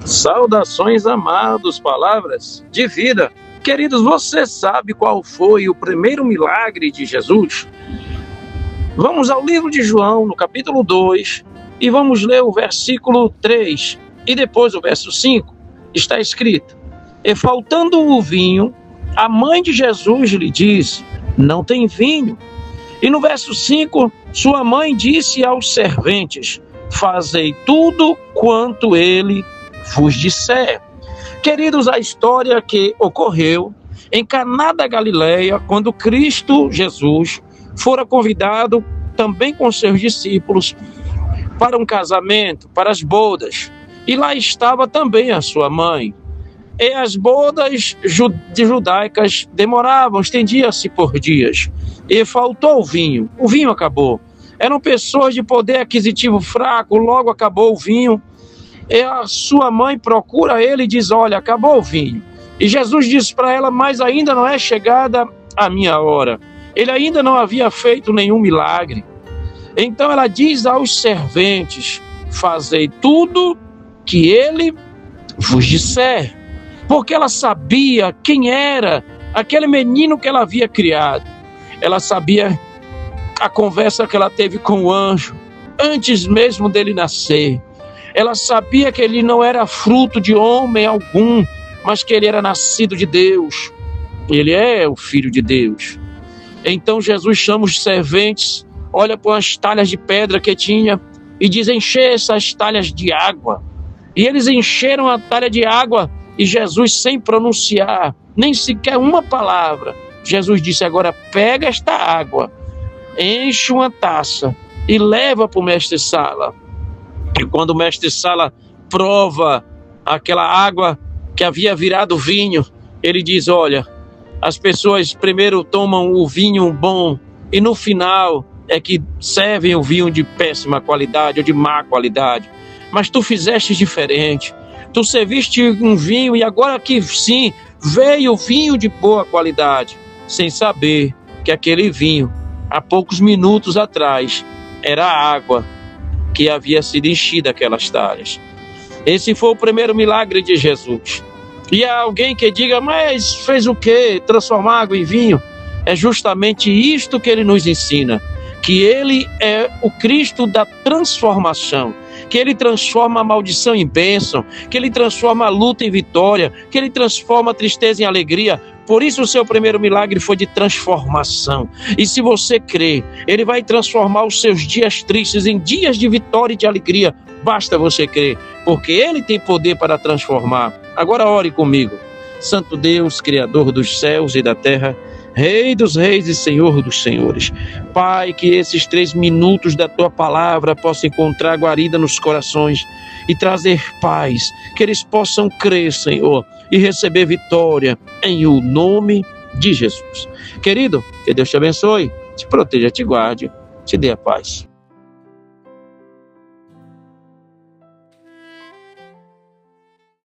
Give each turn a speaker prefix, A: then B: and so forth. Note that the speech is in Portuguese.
A: Saudações, amados, palavras de vida. Queridos, você sabe qual foi o primeiro milagre de Jesus? Vamos ao livro de João, no capítulo 2, e vamos ler o versículo 3 e depois o verso 5. Está escrito: E faltando o vinho, a mãe de Jesus lhe disse: Não tem vinho. E no verso 5, sua mãe disse aos serventes: Fazei tudo quanto ele vos disser. Queridos, a história que ocorreu em Caná da Galileia, quando Cristo Jesus fora convidado também com seus discípulos para um casamento, para as bodas. E lá estava também a sua mãe. E as bodas judaicas demoravam, estendia-se por dias. E faltou o vinho acabou. Eram pessoas de poder aquisitivo fraco, logo acabou o vinho. E a sua mãe procura ele e diz: olha, acabou o vinho. E Jesus diz para ela: mas ainda não é chegada a minha hora. Ele ainda não havia feito nenhum milagre. Então ela diz aos serventes: fazei tudo que ele vos disser. Porque ela sabia quem era aquele menino que ela havia criado. Ela sabia a conversa que ela teve com o anjo antes mesmo dele nascer. Ela sabia que ele não era fruto de homem algum, mas que ele era nascido de Deus. Ele é o Filho de Deus. Então Jesus chama os serventes, olha para as talhas de pedra que tinha e diz: encher essas talhas de água. E eles encheram a talha de água e Jesus, sem pronunciar nem sequer uma palavra, Jesus disse: agora pega esta água, enche uma taça e leva para o mestre-sala. E quando o mestre-sala prova aquela água que havia virado vinho, ele diz: olha, as pessoas primeiro tomam o vinho bom e no final é que servem o vinho de péssima qualidade ou de má qualidade. Mas tu fizeste diferente. Tu serviste um vinho e agora que sim, veio o vinho de boa qualidade, sem saber que aquele vinho, há poucos minutos atrás, era a água que havia sido enchida aquelas talhas. Esse foi o primeiro milagre de Jesus. E há alguém que diga: mas fez o quê? Transformar água em vinho? É justamente isto que ele nos ensina, que ele é o Cristo da transformação, que ele transforma a maldição em bênção, que ele transforma a luta em vitória, que ele transforma a tristeza em alegria. Por isso o seu primeiro milagre foi de transformação. E se você crê, ele vai transformar os seus dias tristes em dias de vitória e de alegria. Basta você crer, porque ele tem poder para transformar. Agora ore comigo. Santo Deus, Criador dos céus e da terra, Rei dos reis e Senhor dos senhores. Pai, que esses 3 minutos da tua palavra possam encontrar guarida nos corações e trazer paz, que eles possam crer, Senhor, e receber vitória em o nome de Jesus. Querido, que Deus te abençoe, te proteja, te guarde, te dê a paz.